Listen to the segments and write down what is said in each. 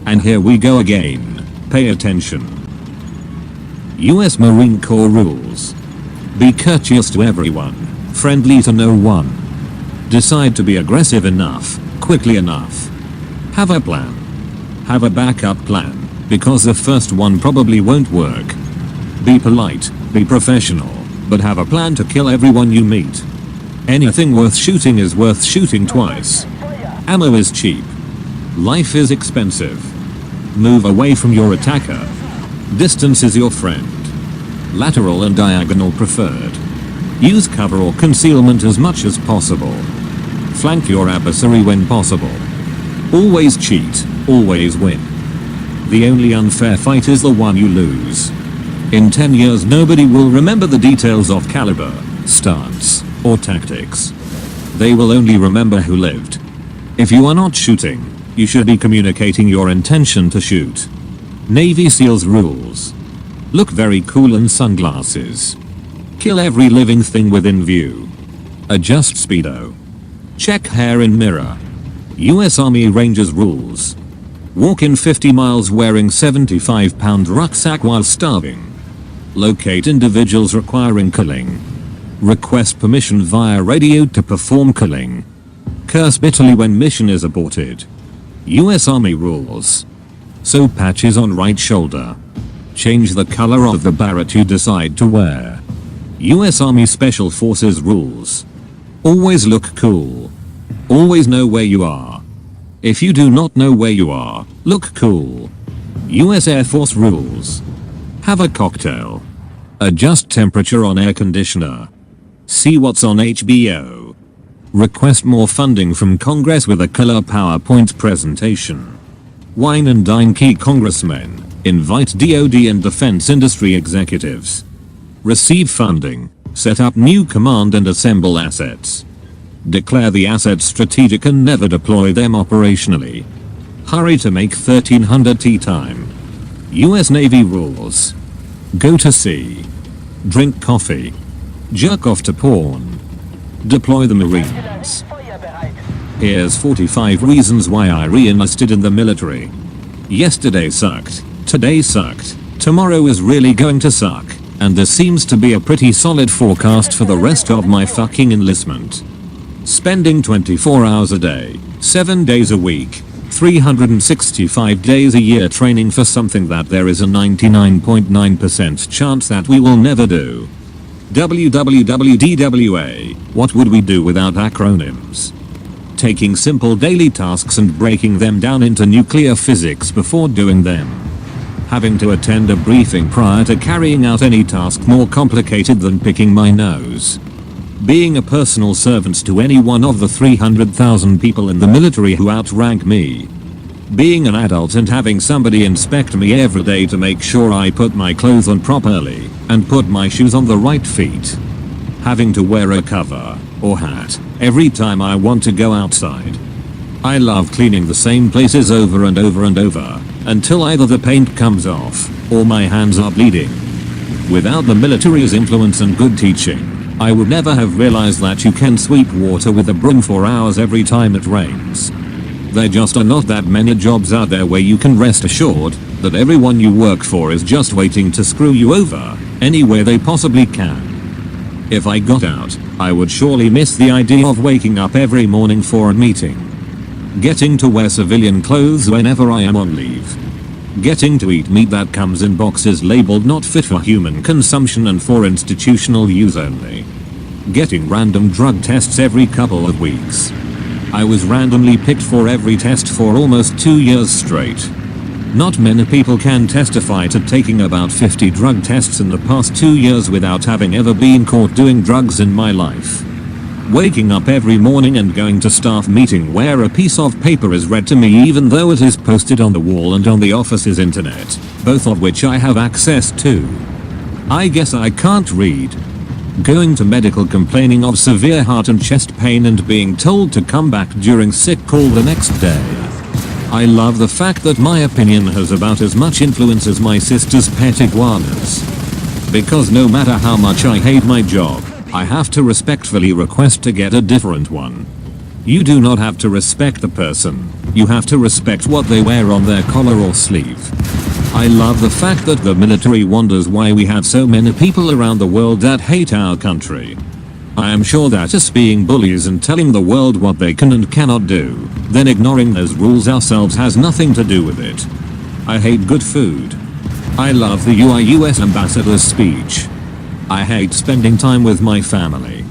And here we go again. Pay attention. US Marine Corps rules. Be courteous to everyone, friendly to no one. Decide to be aggressive enough, quickly enough. Have a plan. Have a backup plan, because the first one probably won't work. Be polite, be professional, but have a plan to kill everyone you meet. Anything worth shooting is worth shooting twice. Ammo is cheap. Life is expensive. Move away from your attacker. Distance is your friend. Lateral and diagonal preferred. Use cover or concealment as much as possible. Flank your adversary when possible. Always cheat, always win. The only unfair fight is the one you lose. In 10 years nobody will remember the details of caliber, stance, or tactics. They will only remember who lived. If you are not shooting, you should be communicating your intention to shoot. Navy SEALs rules. Look very cool in sunglasses. Kill every living thing within view. Adjust speedo. Check hair in mirror. US Army Rangers rules. Walk in 50 miles wearing 75-pound rucksack while starving. Locate individuals requiring killing. Request permission via radio to perform killing. Curse bitterly when mission is aborted. US Army rules. Sew patches on right shoulder. Change the color of the beret you decide to wear. US Army Special Forces rules. Always look cool. Always know where you are. If you do not know where you are, look cool. US Air Force rules. Have a cocktail. Adjust temperature on air conditioner. See what's on HBO. Request more funding from Congress with a killer PowerPoint presentation. Wine and dine key congressmen. Invite DoD and defense industry executives. Receive funding. Set up new command and assemble assets. Declare the assets strategic and never deploy them operationally. Hurry to make 1300 tea time. US Navy rules. Go to sea. Drink coffee. Jerk off to porn. Deploy the Marines. Here's 45 reasons why I re-enlisted in the military. Yesterday sucked. Today sucked. Tomorrow is really going to suck. And there seems to be a pretty solid forecast for the rest of my fucking enlistment. Spending 24 hours a day, 7 days a week, 365 days a year training for something that there is a 99.9% chance that we will never do. WWWDWA, what would we do without acronyms? Taking simple daily tasks and breaking them down into nuclear physics before doing them. Having to attend a briefing prior to carrying out any task more complicated than picking my nose. Being a personal servant to any one of the 300,000 people in the military who outrank me. Being an adult and having somebody inspect me every day to make sure I put my clothes on properly and put my shoes on the right feet. Having to wear a cover or hat every time I want to go outside. I love cleaning the same places over and over and over until either the paint comes off or my hands are bleeding. Without the military's influence and good teaching, I would never have realized that you can sweep water with a broom for hours every time it rains. There just are not that many jobs out there where you can rest assured that everyone you work for is just waiting to screw you over any way they possibly can. If I got out, I would surely miss the idea of waking up every morning for a meeting. Getting to wear civilian clothes whenever I am on leave. Getting to eat meat that comes in boxes labeled not fit for human consumption and for institutional use only. Getting random drug tests every couple of weeks. I was randomly picked for every test for almost 2 years straight. Not many people can testify to taking about 50 drug tests in the past 2 years without having ever been caught doing drugs in my life. Waking up every morning and going to staff meeting where a piece of paper is read to me even though it is posted on the wall and on the office's internet, both of which I have access to. I guess I can't read. Going to medical complaining of severe heart and chest pain and being told to come back during sick call the next day. I love the fact that my opinion has about as much influence as my sister's pet iguanas. Because no matter how much I hate my job, I have to respectfully request to get a different one. You do not have to respect the person. You have to respect what they wear on their collar or sleeve. I love the fact that the military wonders why we have so many people around the world that hate our country. I am sure that us being bullies and telling the world what they can and cannot do, then ignoring those rules ourselves has nothing to do with it. I hate good food. I love the US ambassador's speech. I hate spending time with my family.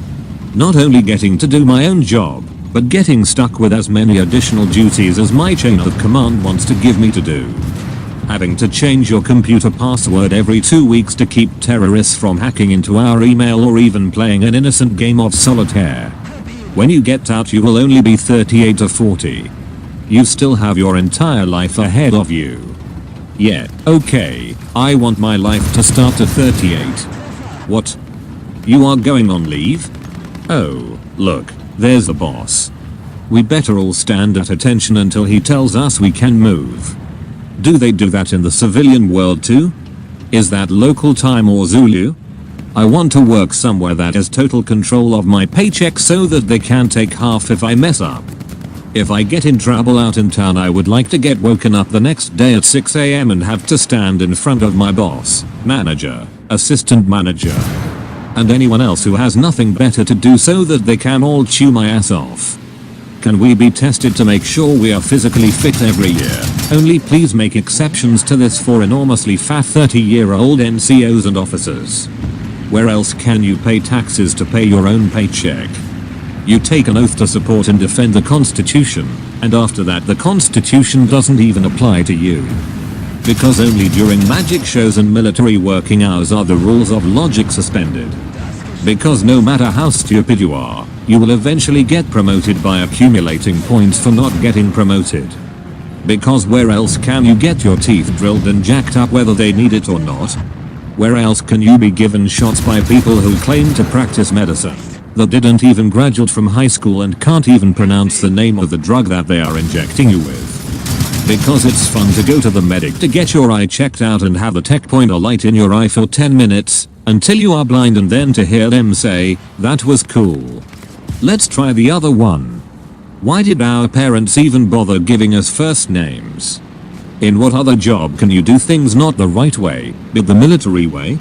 Not only getting to do my own job, but getting stuck with as many additional duties as my chain of command wants to give me to do. Having to change your computer password every 2 weeks to keep terrorists from hacking into our email or even playing an innocent game of solitaire. When you get out you will only be 38 or 40. You still have your entire life ahead of you. Yeah, okay, I want my life to start at 38. What? You are going on leave? Oh, look, there's the boss. We better all stand at attention until he tells us we can move. Do they do that in the civilian world too? Is that local time or Zulu? I want to work somewhere that has total control of my paycheck so that they can take half if I mess up. If I get in trouble out in town I would like to get woken up the next day at 6 AM and have to stand in front of my boss, manager, assistant manager, and anyone else who has nothing better to do so that they can all chew my ass off. Can we be tested to make sure we are physically fit every year? Only please make exceptions to this for enormously fat 30-year-old NCOs and officers. Where else can you pay taxes to pay your own paycheck? You take an oath to support and defend the Constitution, and after that the Constitution doesn't even apply to you. Because only during magic shows and military working hours are the rules of logic suspended. Because no matter how stupid you are, you will eventually get promoted by accumulating points for not getting promoted. Because where else can you get your teeth drilled and jacked up whether they need it or not? Where else can you be given shots by people who claim to practice medicine, that didn't even graduate from high school and can't even pronounce the name of the drug that they are injecting you with? Because it's fun to go to the medic to get your eye checked out and have the tech point a light in your eye for 10 minutes, until you are blind and then to hear them say, "That was cool." Let's try the other one. Why did our parents even bother giving us first names? In what other job can you do things not the right way, but the military way?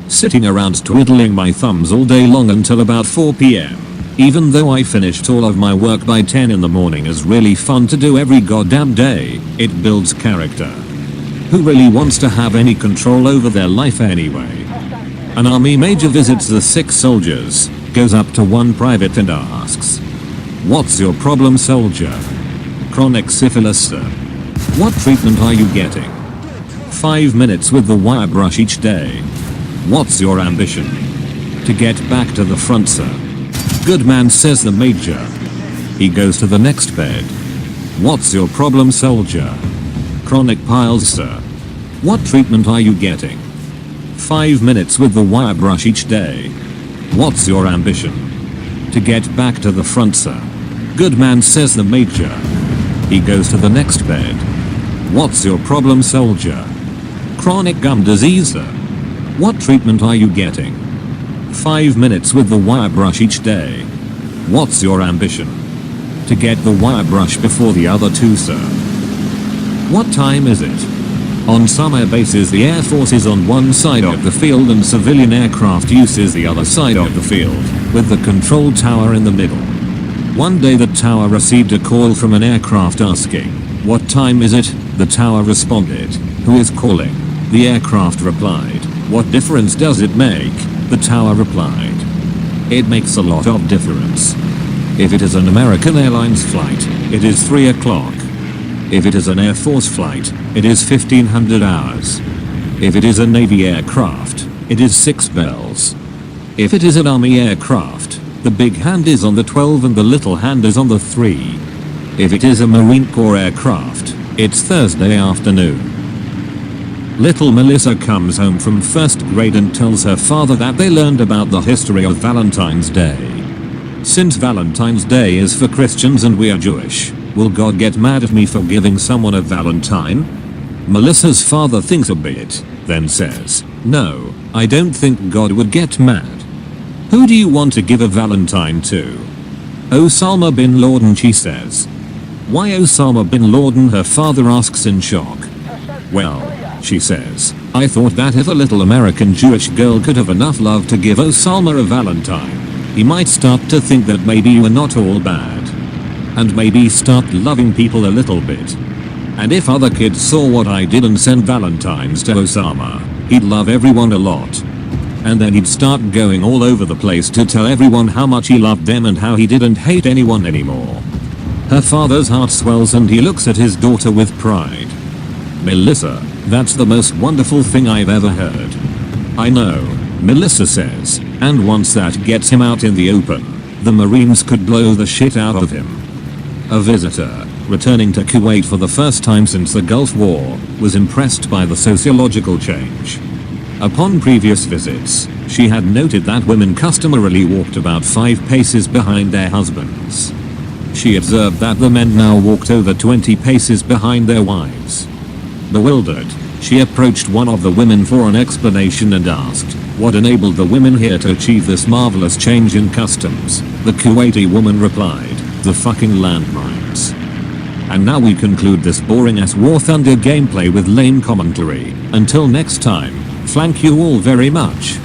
Sitting around twiddling my thumbs all day long until about 4 PM, even though I finished all of my work by 10 in the morning, is really fun to do every goddamn day. It builds character. Who really wants to have any control over their life anyway? An army major visits the sick soldiers, goes up to one private and asks, "What's your problem, soldier?" "Chronic syphilis, sir." "What treatment are you getting?" 5 minutes with the wire brush each day. "What's your ambition?" "To get back to the front, sir." "Good man," says the major. He goes to the next bed. "What's your problem, soldier?" "Chronic piles, sir." "What treatment are you getting?" 5 minutes with the wire brush each day. "What's your ambition?" "To get back to the front, sir." "Good man," says the major. He goes to the next bed. "What's your problem, soldier?" "Chronic gum disease, sir." "What treatment are you getting?" 5 minutes with the wire brush each day. "What's your ambition?" "To get the wire brush before the other two, sir." "What time is it?" On some air bases the Air Force is on one side of the field and civilian aircraft uses the other side of the field, with the control tower in the middle. One day the tower received a call from an aircraft asking, "What time is it?" The tower responded, "Who is calling?" The aircraft replied, "What difference does it make?" The tower replied, "It makes a lot of difference. If it is an American Airlines flight, it is 3 o'clock. If it is an Air Force flight, it is 1500 hours. If it is a Navy aircraft, it is 6 bells. If it is an Army aircraft, the big hand is on the 12 and the little hand is on the 3. If it is a Marine Corps aircraft, it's Thursday afternoon. Little Melissa comes home from first grade and tells her father that they learned about the history of Valentine's Day. Since Valentine's Day is for Christians and we are Jewish, will God get mad at me for giving someone a Valentine? Melissa's father thinks a bit, then says, "No, I don't think God would get mad. Who do you want to give a Valentine to?" Osama bin Laden, she says. Why Osama bin Laden, her father asks in shock. Well, she says, I thought that if a little American Jewish girl could have enough love to give Osama a Valentine, he might start to think that maybe you are not all bad. And maybe start loving people a little bit. And if other kids saw what I did and sent Valentines to Osama, he'd love everyone a lot. And then he'd start going all over the place to tell everyone how much he loved them and how he didn't hate anyone anymore. Her father's heart swells and he looks at his daughter with pride. Melissa, that's the most wonderful thing I've ever heard. I know, Melissa says, and once that gets him out in the open, the Marines could blow the shit out of him. A visitor, returning to Kuwait for the first time since the Gulf War, was impressed by the sociological change. Upon previous visits, she had noted that women customarily walked about 5 paces behind their husbands. She observed that the men now walked over 20 paces behind their wives. Bewildered, she approached one of the women for an explanation and asked, what enabled the women here to achieve this marvelous change in customs? The Kuwaiti woman replied, the fucking landmines. And now we conclude this boring ass War Thunder gameplay with lame commentary. Until next time, thank you all very much.